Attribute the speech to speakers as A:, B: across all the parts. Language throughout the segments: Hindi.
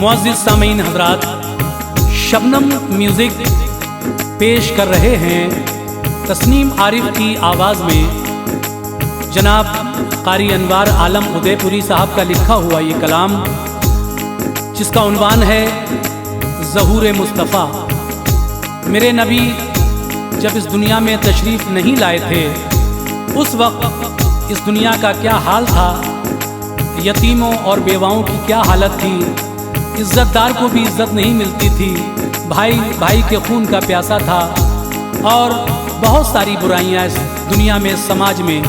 A: मुअज़्ज़िज़ सामीन हज़रात, शबनम म्यूज़िक पेश कर रहे हैं तस्नीम आरिफ की आवाज़ में जनाब क़ारी अनवार आलम उदयपुरी साहब का लिखा हुआ ये कलाम, जिसका उन्वान है ज़हूर मुस्तफ़ा। मेरे नबी जब इस दुनिया में तशरीफ़ नहीं लाए थे, उस वक्त इस दुनिया का क्या हाल था, यतीमों और बेवाओं की क्या हालत थी, इज़्ज़तदार को भी इज़्ज़त नहीं मिलती थी, भाई भाई के खून का प्यासा था, और बहुत सारी बुराइयां इस दुनिया में समाज में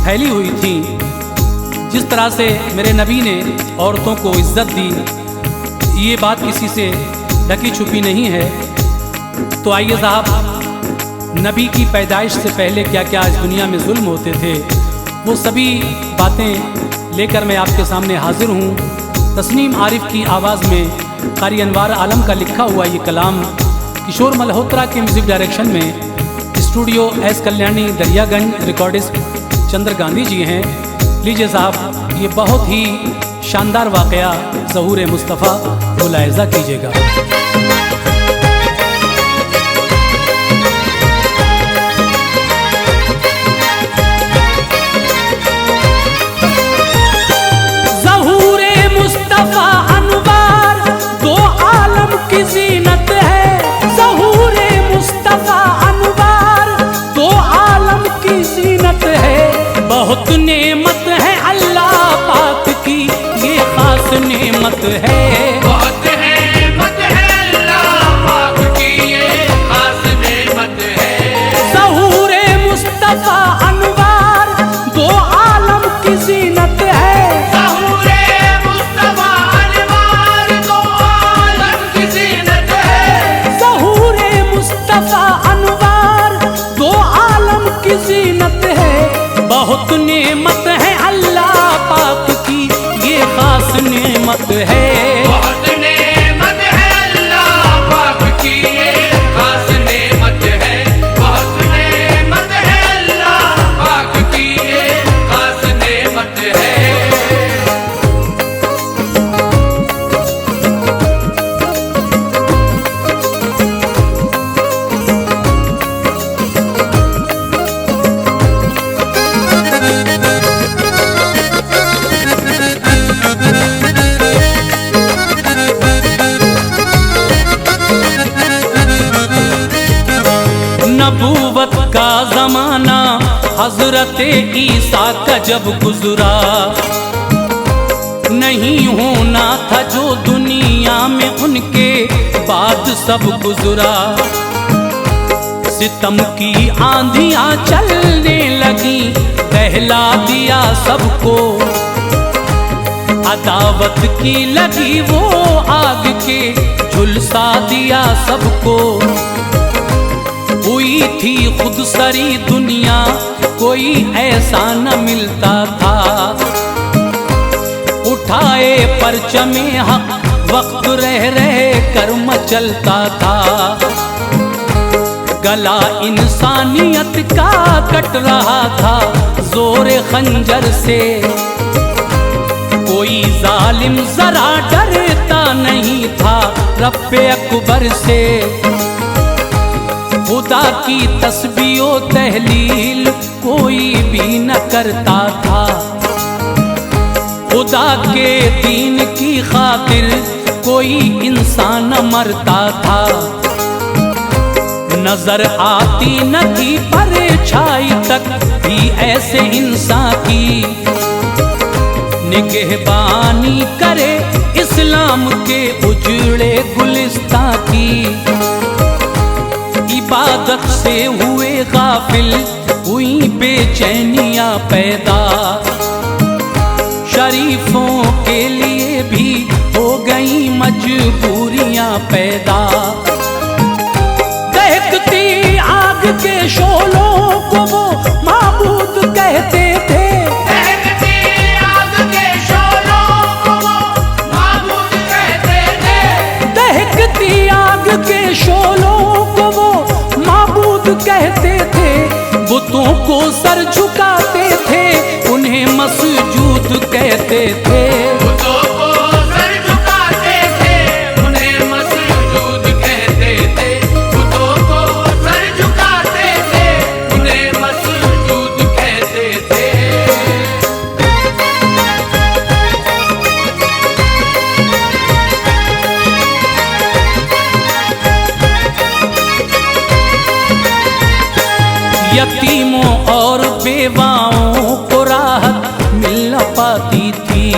A: फैली हुई थी। जिस तरह से मेरे नबी ने औरतों को इज़्ज़त दी, ये बात किसी से ढकी छुपी नहीं है। तो आइए साहब, नबी की पैदाइश से पहले क्या क्या इस दुनिया में जुल्म होते थे, वो सभी बातें लेकर मैं आपके सामने हाजिर हूँ। तस्नीम आरिफ की आवाज़ में क़ारी अनवार आलम का लिखा हुआ ये कलाम किशोर मल्होत्रा के म्यूज़िक डायरेक्शन में studio S Kalyani Daryaganj recordist Chandra Gandhi ji हैं। लीजिए साहब, ये बहुत ही शानदार वाक़या ज़हूर मुस्तफ़ा मुलाहिज़ा कीजिएगा। बहुत नेमत है अल्लाह पाक की, ये खास नेमत है।
B: बहुत नेमत है अल्लाह पाक की, ये खास नेमत है।
A: ज़हूर मुस्तफ़ा अनवार दो आलम की ज़ीनत है।
B: ज़हूर मुस्तफ़ा अनवार दो आलम की ज़ीनत है।
A: ज़हूर मुस्तफ़ा अनवार दो आलम की ज़ीनत है। बहुत नेमत है अल्लाह पाक की, ये खास नेमत है।
B: बहुत नेमत है अल्लाह पाक की, ये खास नेमत है। बहुत नेमत है अल्लाह पाक की, ये खास नेमत है।
A: नबूवत का ज़माना हज़रत ईसा का जब गुज़रा, नहीं होना था जो दुनिया में उनके बाद सब गुज़रा। सितम की आंधियाँ चलने लगी, बहला दिया सबको। अदावत की लगी वो आग के, झुलसा दिया सबको। हुई थी खुद सरी दुनिया, कोई ऐसा न मिलता था। उठाए परचमे हक, वक्त रह रहे कर मचलता था। गला इंसानियत का कट रहा था जोरे खंजर से। कोई जालिम जरा डरता नहीं था रब्बे अकबर से। खुदा की तस्बीह व तहलील कोई भी न करता था। खुदा के दीन की खातिर कोई इंसान न मरता था। नजर आती न थी परछाई तक भी ऐसे इंसान की। निगहबानी करे इस्लाम के उजड़े गुलिस्तां की। इबादत से हुए गाफिल, हुई बेचैनियाँ पैदा। शरीफों के लिए भी हो गई मजबूरियाँ पैदा। दहकती आग के शोलों को वो माबूद कहते थे।
B: दहकती आग के शोलों को वो माबूद कहते थे।
A: दहकती आग के शोलों को वो माबूद कहते थे। बुतों को सर झुकाते थे, उन्हें मसजूद कहते थे।
B: बुतों को सर झुकाते थे,
A: यतीमों और बेवाओं को राहत मिल न पाती थी।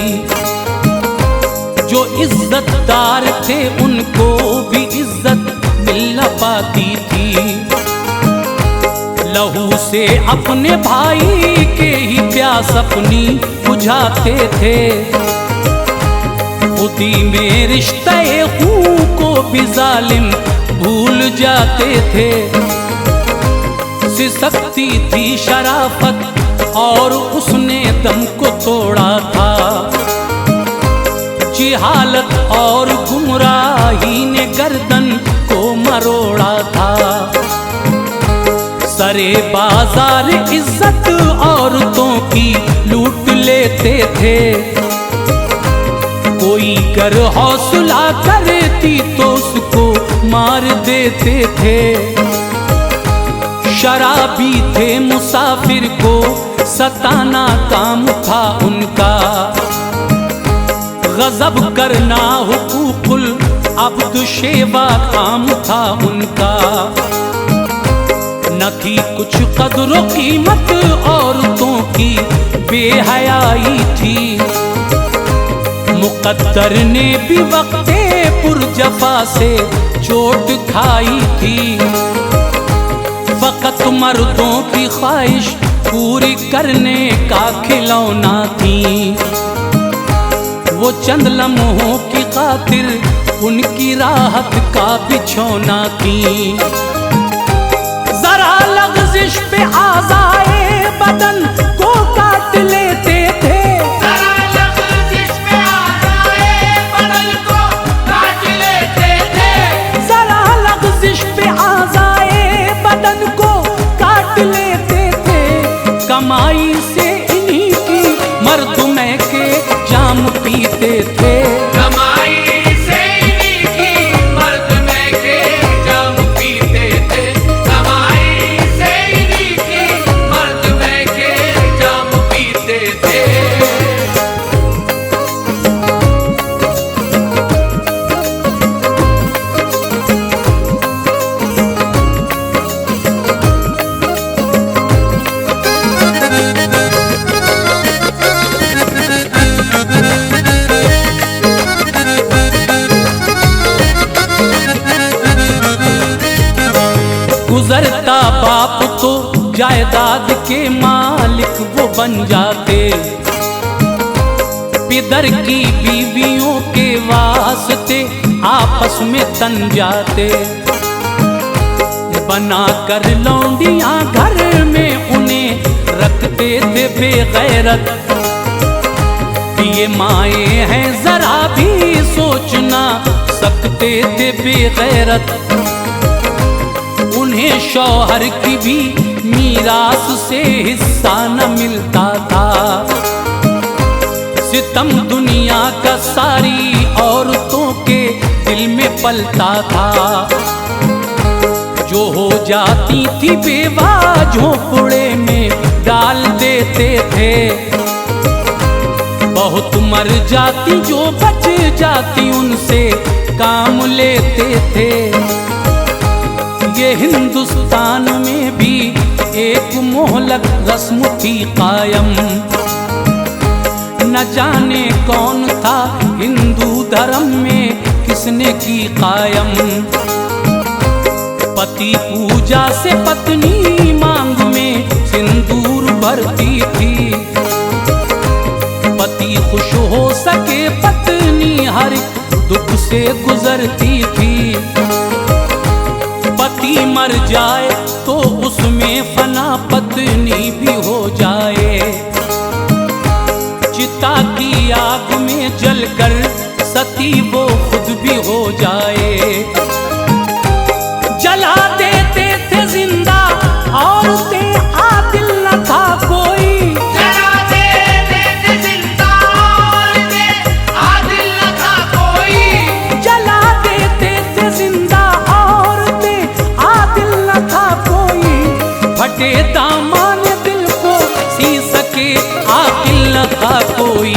A: जो इज्जतदार थे उनको भी इज्जत मिल न पाती थी। लहू से अपने भाई के ही प्यास अपनी बुझाते थे। खुदी में रिश्ते खून को भी जालिम भूल जाते थे। सिसकती थी शराफत और उसने दम को तोड़ा था। जिहालत और गुमराही ने गर्दन को मरोड़ा था। सरे बाजार इज्जत औरतों की लूट लेते थे। कोई कर हौसला करती तो उसको मार देते थे। शराबी थे मुसाफिर को सताना काम था उनका। गजब करना हुकूकुल अब्द शेवा काम था उनका। न थी कुछ कदर कीमत औरतों की बेहयाई थी। मुकद्दर ने भी वक्ते पुरजफा से चोट खाई थी। फकत मर्दों की ख्वाहिश पूरी करने का खिलौना थी। वो चंद लम्हों की खातिर उनकी राहत का बिछौना थी। जरा लग़ज़िश पे आज़ाए बदन को काट लेते थे।
B: जरा लग़ज़िश पे आज़ाए बदन को काट लेते थे।
A: जरा लग़ज़िश पे आज़ाए बदन को काट लेते थे। कमाई से इन्हीं की मर्द में के जाम पीते थे।
B: कमाई से इन्हीं की मर्द में के जाम पीते थे। कमाई से इन्हीं की मर्द में के जाम पीते थे।
A: गुजरता बाप तो जायदाद के मालिक वो बन जाते। पिदर की बीवियों के वास्ते आपस में तन जाते। बनाकर लौंडियां घर में उन्हें रखते थे बेगैरत। ये माए हैं जरा भी सोच ना सकते थे बेगैरत। उन्हें शौहर की भी मीरास से हिस्सा न मिलता था। सितम दुनिया का सारी औरतों के दिल में पलता था। जो हो जाती थी बेवा झोंपड़े में डाल देते थे। बहुत मर जाती जो बच जाती उनसे काम लेते थे। ये हिंदुस्तान में भी एक मोहलक रस्म थी कायम। न जाने कौन था हिंदू धर्म में किसने की कायम। पति पूजा से पत्नी मांग में सिंदूर भरती थी। पति खुश हो सके पत्नी हर दुख से गुजरती थी। पति मर जाए तो उसमें फना पत्नी भी हो जाए। चिता की आग में जलकर सती वो खुद भी हो जाए। जला देते थे जिंदा औरतें आदिल न था कोई।
B: जला देते थे जिंदा औरतें आदिल न था कोई।
A: जला देते थे जिंदा औरतें आदिल न था कोई। फटे दामन दिल को सी सके आकिल न था कोई।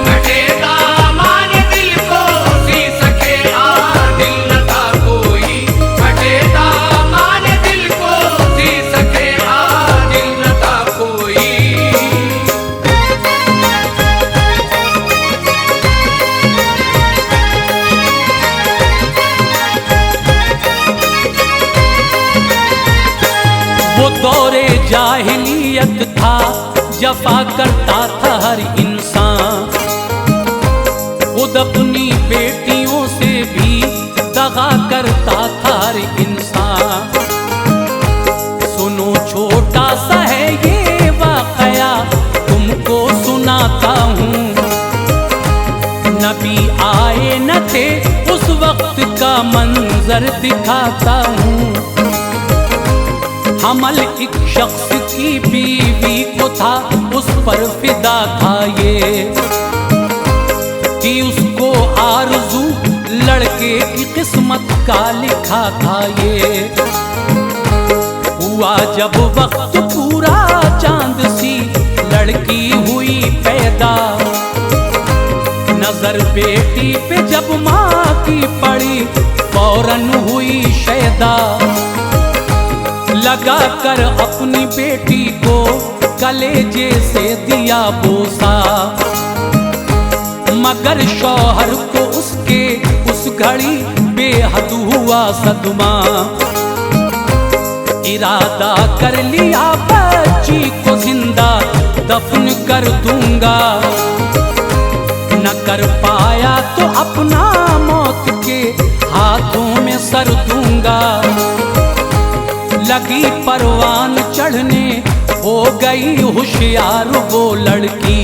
B: फटे दामन दिल को सी सके आदिल न
A: जाहिलियत था, जफा करता था हर इंसान। खुद अपनी बेटियों से भी दगा करता था हर इंसान। सुनो छोटा सा है ये वाकया, तुमको सुनाता हूँ। नबी आए न थे उस वक्त का मंजर दिखाता हूँ। हमल एक शख्स की बीवी को था, उस पर फिदा था ये कि उसको आरज़ू लड़के की किस्मत का लिखा था ये। हुआ जब वक्त पूरा, चांद सी लड़की हुई पैदा। नजर बेटी पे जब माँ की पड़ी, फौरन हुई शैदा। लगा कर अपनी बेटी को कलेजे से दिया बोसा, मगर शौहर को उसके उस घड़ी बेहद हुआ सदमा। इरादा कर लिया बच्ची को जिंदा दफन कर दूंगा। न कर पाया तो अपना मौत के हाथों में सर दूंगा। लगी परवान चढ़ने, हो गई होशियार वो लड़की।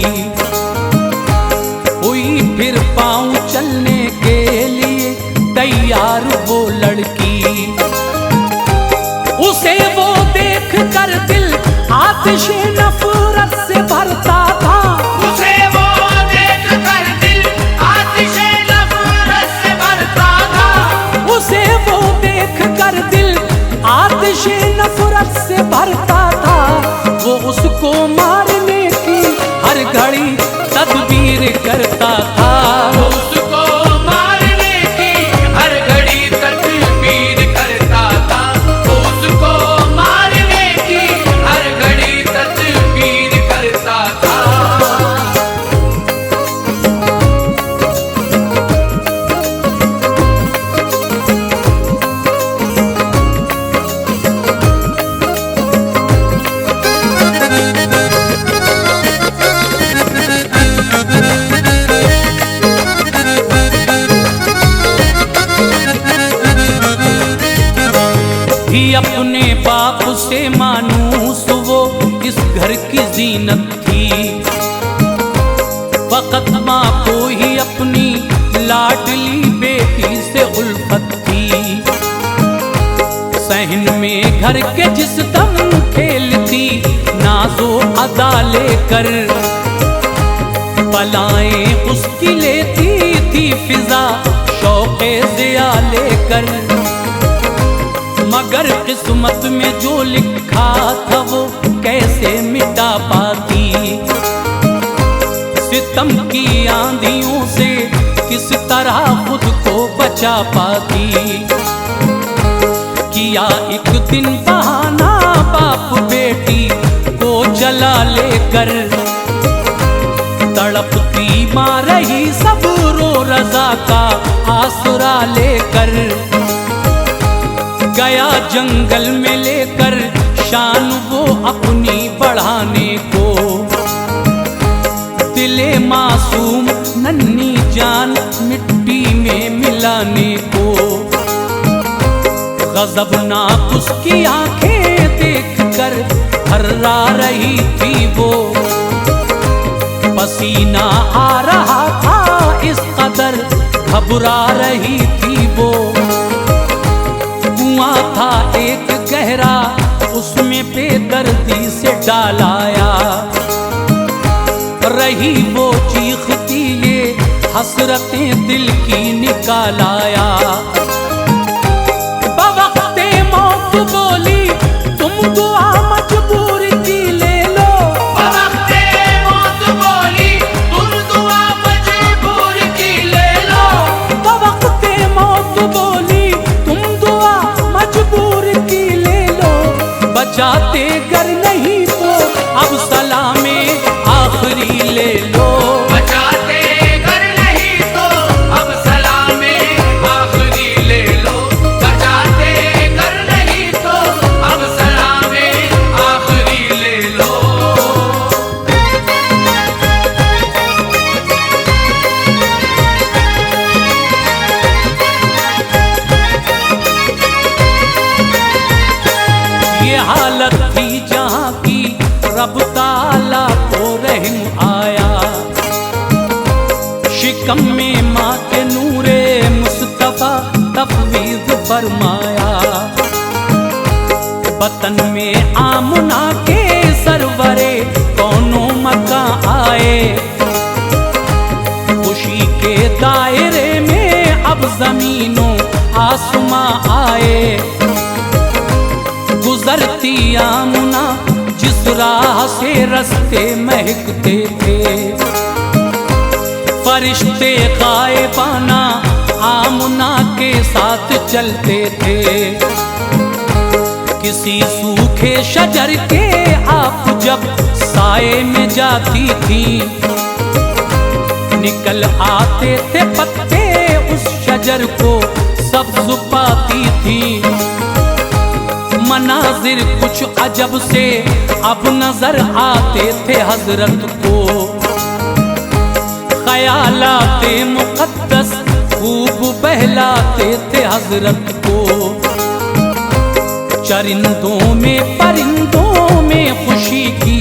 A: हुई फिर पाँव चलने के लिए तैयार वो लड़की। उसे वो देख कर दिल आतिशे नफरत से भरता था।
B: उसे वो देख कर दिल आतिशे नफरत से भरता था।
A: उसे वो देख कर दिल आतिशे नफरत से भरता था। वो उसको मारने की हर घड़ी तदबीर करता था।
B: उसको मारने की हर घड़ी तदबीर करता था। उसको मारने की हर घड़ी तदबीर करता था।
A: ही अपने बाप से मानूस वो इस घर की जीनत थी। फकत माँ को ही अपनी लाडली बेटी से उल्फत थी। सहन में घर के जिस दम खेलती, नाजो अदा लेकर बलाएं उसकी लेती थी फिजा शौक़े ज़िया लेकर। मगर किस्मत में जो लिखा था वो कैसे मिटा पाती। सितम की आंधियों से किस तरह खुद को बचा पाती। किया एक दिन बहाना बाप बेटी को जला लेकर। तड़पती माँ रही सबरो रजा का आसरा लेकर। गया जंगल में लेकर शान वो अपनी बढ़ाने को। दिले मासूम नन्ही जान मिट्टी में मिलाने को। गज़बनाक उसकी आंखें देखकर थर्रा रही थी वो। पसीना आ रहा था इस कदर घबरा रही थी वो। कुआं था एक गहरा, उसमें बेदर्दी से डालाया। रही वो चीखती ये हसरतें दिल की निकाल आया। बवक्ते मौत बोली तुम दुआ मजबूर की ले लो।
B: बवक्ते मौत बोली तुम दुआ मजबूर की ले लो।
A: बवक्ते मौत बोली तुम दुआ मजबूर की ले लो। बचाते गर नहीं तो अब सलामे आखिरी ले लो।
B: बचाते घर नहीं तो अब सलामे आखिरी ले लो। बचाते घर नहीं तो अब सलामे आखिरी
A: थी जहाँ की रब ताला को रहम आया। शिकम में माँ के नूरे मुस्तफा तफवीज फरमाया। बतन में आमुना के सरवरे कौनो मका आए। खुशी के दायरे में अब जमीनों आसमां आए। गुजरती आमुना जिस राह से रस्ते महकते थे, फरिश्ते गायबाना आमुना के साथ चलते थे। किसी सूखे शजर के आप जब साए में जाती थी, निकल आते थे पत्ते उस शजर को सब्ज पाती थी। मनाजिर कुछ अजब से अब नजर आते थे हजरत को। ख्यालाते मुक़द्दस खूब बहलाते थे हजरत को। चरिंदों में परिंदों में खुशी की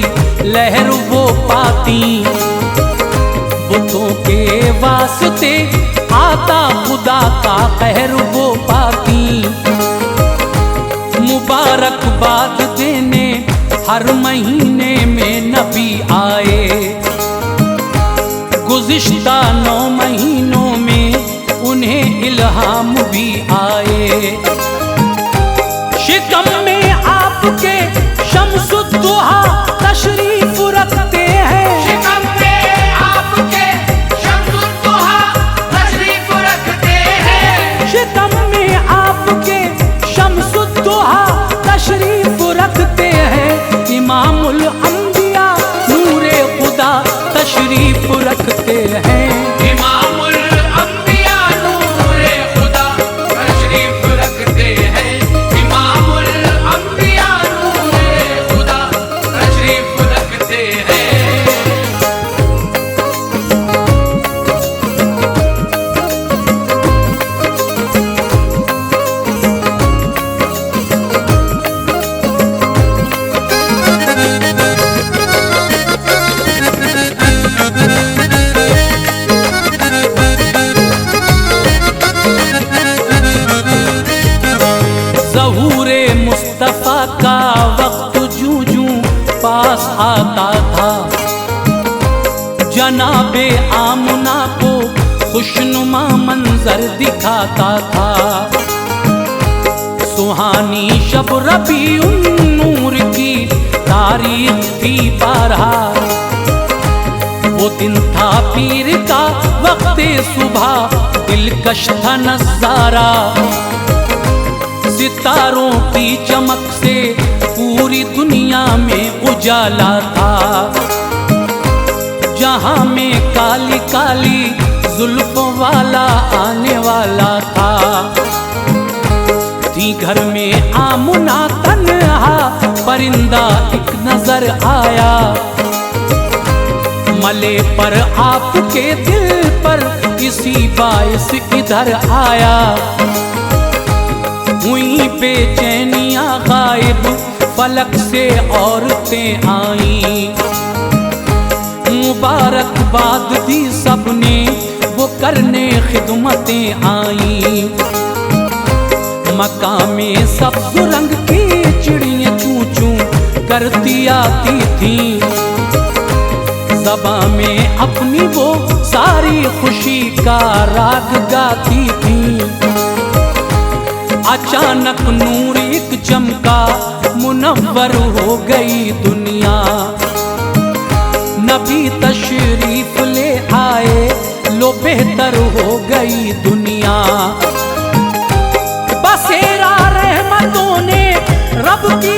A: लहर वो पाती। बुतों के वास्ते आता खुदा का कहर वो पाती। मुबारकबाद देने हर महीने में नबी आए। गुज़िश्ता 9 महीनों में उन्हें इल्हाम भी आए। शिकम में आपके शम्सुद्दुहा तशरीफ रखते हैं।
B: शिकम में आपके शम्सुद्दुहा तशरीफ रखते हैं।
A: शिकम में आपके शम्सुद्दुहा तशरीफ रखते हैं। इमामुल अंबिया नूरे खुदा तशरीफ रखते हैं।
B: इमामुल अंबिया नूरे खुदा तशरीफ रखते हैं। इमामुल अंबिया नूरे खुदा तशरीफ रखते हैं।
A: ज़हूरे मुस्तफ़ा का वक्त जूं जूं पास आता था, जनाबे आमुना को खुशनुमा मंजर दिखाता था। सुहानी शब रबीउन नूर की तारीख थी 12। वो दिन था पीर का वक्ते सुबह, दिलकश था नज़ारा। सितारों की चमक से पूरी दुनिया में उजाला था। जहां में काली काली जुल्फों वाला आने वाला था। थी घर में आमुना तन्हा, परिंदा एक नजर आया। मले पर आपके दिल पर इसी बाइस इधर आया। हुई बेचैनियां गायब, फलक से औरतें आई। मुबारकबाद दी सबने, वो करने खिदमतें आई। मकामे सब्ज़ रंग की चिड़ियाँ चूं चूं करती आती थी। ज़बां में अपनी वो सारी खुशी का राग गाती थी। अचानक नूर एक चमका, मुनव्वर हो गई दुनिया। नबी तशरीफ ले आए, लो बेहतर हो गई दुनिया। बसेरा रहमतों ने रब की